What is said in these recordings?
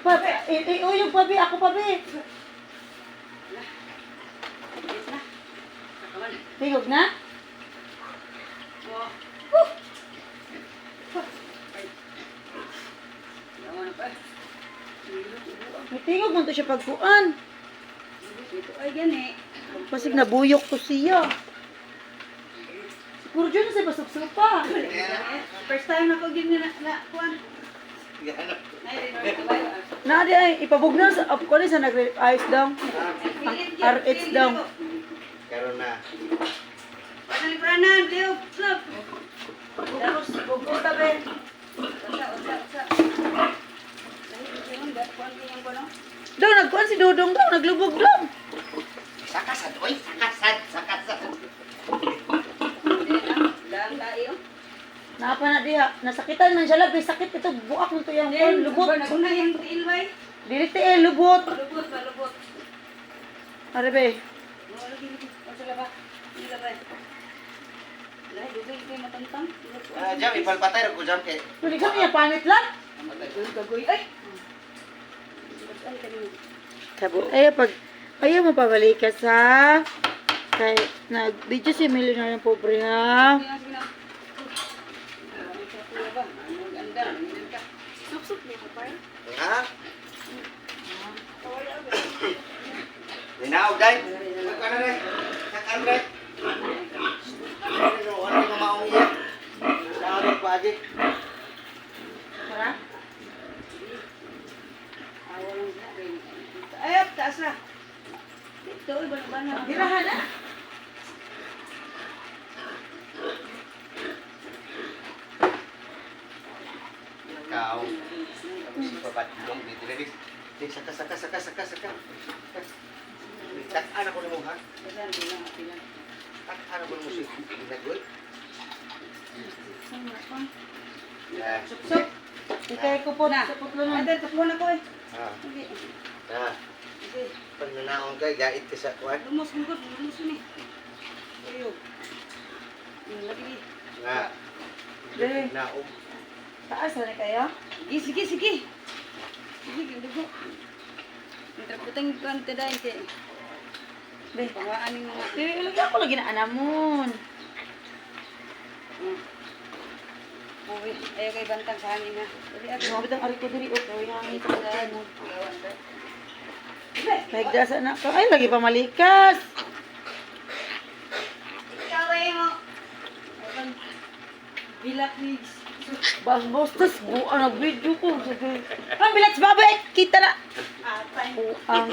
Papi, yung papi, ako papi. Tigog na? May tigog mo to siya pagkuan. Ay, gani. Pasig nabuyok ko siya. Siguro dyan na siya basok-sopa. First time ako gini na kuan. Nadi ay, ipabog na sa, ko sa nag-ice down. RH down. Karon na. Panalibranan, Leo, club. Tapos, bugos tabi. Usa. Daw, nagkuhan si Dodong daw, naglubog daw. Sakasad, oy, sakasad. Daan tayo. Napa na diha, nasakitan man siya labi, sakit ito, buak mo to yung kuhan, lubot. Naguna yung ilway. Dili lubot. Lubot. Are be, Lagi. Pasala ba? Ila ba? Lahi, dugay kayo matantang. Jam, ipalpatay ko jam kay. pwede ka niya panit lang. Gagoy. Ay! Kabo, ayaw mo pabalik ka sa, kay, nag-video si Millionaire ng pobre ha. Sup-sup niya ko pa eh. Ha? Dinaog dai. Kana re. Sakan re. Ano mo maong iya? Sabi pa adik. Tara. Ayop, taas na. Dito, iba-iba Girahan na. Kau. Babat dong dito re. Saka. Tak anak ko mo ha. Tak anak ko mo si Nagol. Ya. Sup, ikay ko po na. Supot lang. Ay, tapuhan ako eh. Ah. Sige. Ah. Sige. Pag nanaon kay gait ka sa kwan. Lumos ni. Ayop. Lagi. Nga. Dali. Naog. Taas na kayo? Sige. Sige, dugo. Interpretang ko ang tadayin kay. Be, Pangwaan yung mga. ilagay ako lagi na anamon. Uwi, ayaw kay bantang sa hangin ha. Dali ako. Mga bitang ariko diri, okay, yung hangin sa Daan. mo. Gawan ba? Nagdasa na ka. Ay, lagi pa malikas. Ikaw ay mo. Bilak ni. Bastos, buang nag-video ko. Ang bilats baboy, kita na. Atay. Buang.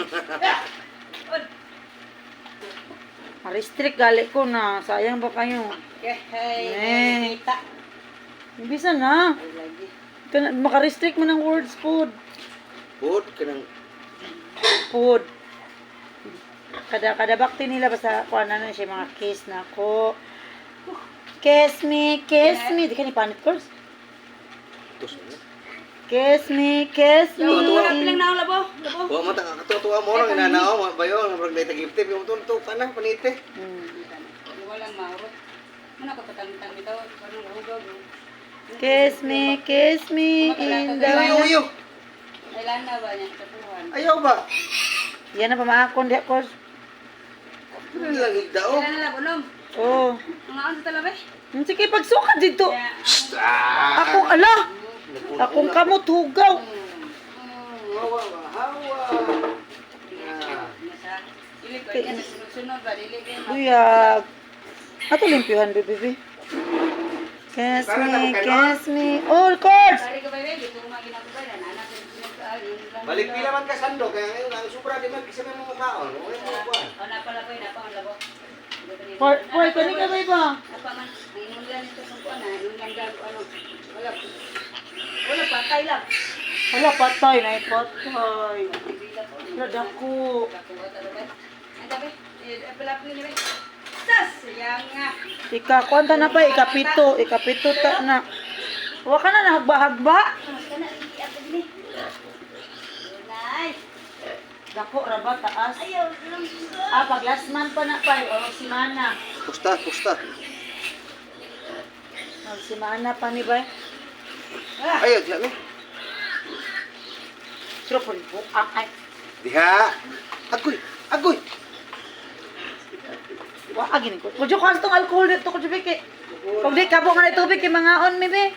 Ma-restrict gali ko na. Sayang ba kayo? Hey, kita. Bisa na. Ay, lagi. Maka-restrict mo ng words food. Bud kanang Food. Kada bakti nila basta kuha na siya mga kiss na ko. Kiss me. Di ka ni panit course? tus mo. Kiss me. Tuwa pilang naon labo. Wa mo ta katutuwa mo lang inanao mo bayo nga brag gifte mo tunto ka na panite. Walang maurot. Mana ko patang-tang bitaw parang hugog. Kiss me in the... Uyo. Ay lana ba niya tapuhan. Ayaw ba? Yan na pamaakon di course. Ano lang igdao? Kailan na labunom? Oh. Mga ano talaga eh? Sige, pagsukat dito. Ah. Akong ala. Akong kamot hugaw. Hawa. Nasa dili ko yan sunod ba dili kay Buyag. Ato limpyuhan, baby. Kiss me. All course. Bari ka ba dili ko maginako ba na anak ko Balik pila man ka sando kaya ngayon ang sobra di man kasi may mga kaon. Uy mo kuan. na pala ko na pa labo. Hoy, kani ka ba ba? Apa man ingon lang ito sa kuan na ingon lang gago ano. Wala patay lang. Wala, patay na patay. Nadako. Ang tabi, palap ni ba? Sas, yang nga. Kwanta na pa, ikapito ta na. Huwag ka na nahagba-hagba. Kana iki ato ni. Nice. Dako ra ba taas? Ayaw, lang. Pag last month pa na pa, o simana. Pusta. Mag simana pa ni ba? Ayaw, diha mi. Pero po, ay, Diha. Agoy. wa agin ko. Kudyo ko tong alcohol dito ko jubike. Pag di kabo nga tubig kay mga on mi be.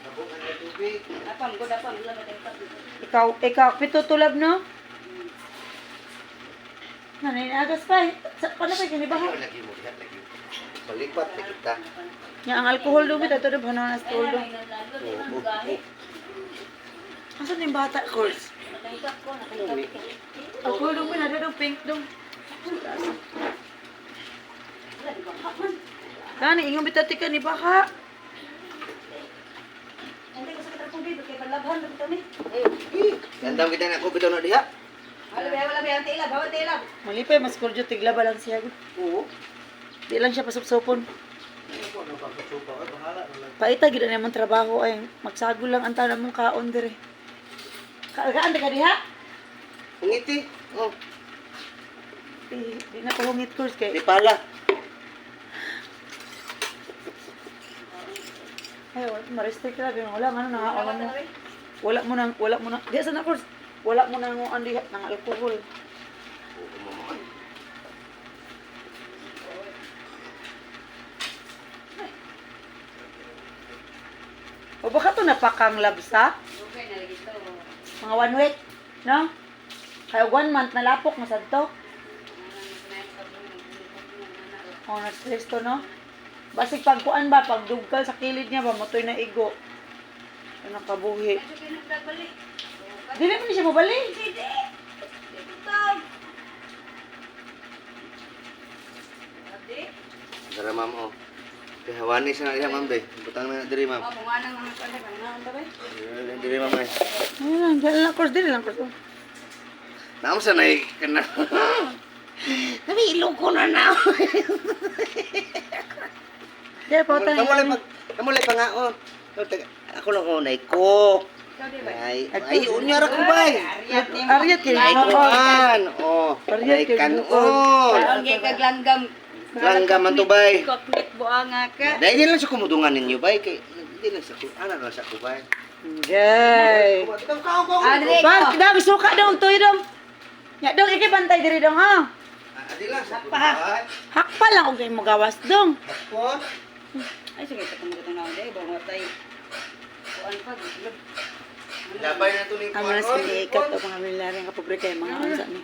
Apam, good apam. Wala ba tayo Ikaw pito tulab no? Nanay agas pa. Paano pa kini ba? Lagi mo. Balipat na kita. Nya ang alcohol do bitaw do bana na stool do. Asa ni bata course? Alcohol do na do pink do. Gani ingon bitaw tika ni baka. Hindi ko sa katapong bibig, kaya palabhan lang ito ni. Gandam kita na ko bitaw na diha. Wala ba, ang tilab, bawat tilab. Malipay mas kurjo tigla ba lang siya. Oo. Di lang siya pasupsupon. Bahala na lang. Paita gid na naman trabaho ay magsagol lang ang tanan mong kaon dire. Kagaan ka diha? Pungiti. Oh, Di na ko hungit course kay. di pala. Ay, ma-restrict ka lang. Wala nga na wala mo nang di sa na course. Wala mo nang andi ng alcohol. O baka to napakang labsa? Okay, nalagay ito. Mga 1 week, no? Kaya 1 month na lapok na sadto. O na-stress to, no? Basig pagkuan ba, pagdugkal sa kilid niya ba, motoy na igo. Ano nakabuhi. Medyo pinagdabalik. Dili mo ni siya mabalik. Hindi. Ikaw. Adi? Dara ma'am oh. Kaya hawani sa diha ma'am be. Butang na diri ma'am. Oh, bumanang mga kanag. Ang ba? Diri ma'am ay. Ayun, dili lang course, dili lang course. Naam sa nay kana. Nabilo ko na na. Dili pa tayo. Kamulay pangaon. Ako lang ko nay cook. Ikaw di ba? Ay, unyara ko bay. Ariat kay Ay, mo. kuan. Oh, ay kanon. Ang gay kaglanggam. Langgam man to bay. Koklit buanga ka. Dahil di lang sa kumudungan ninyo bay kay di lang sa ana lang sa kubay. Yay. Adre Bang, ko. dang suka dong, tuy dong. Ya dong iki bantay diri dong ha. Adi lang sa kubay. Hakpa lang og mo gawas dong. Tapos Ay, sige, katong ito na ako. Ibang watay. Kuan pa, guslog. labay na to ni Amo na sa ikat o mga milyareng kapobre kay mga unsa ni.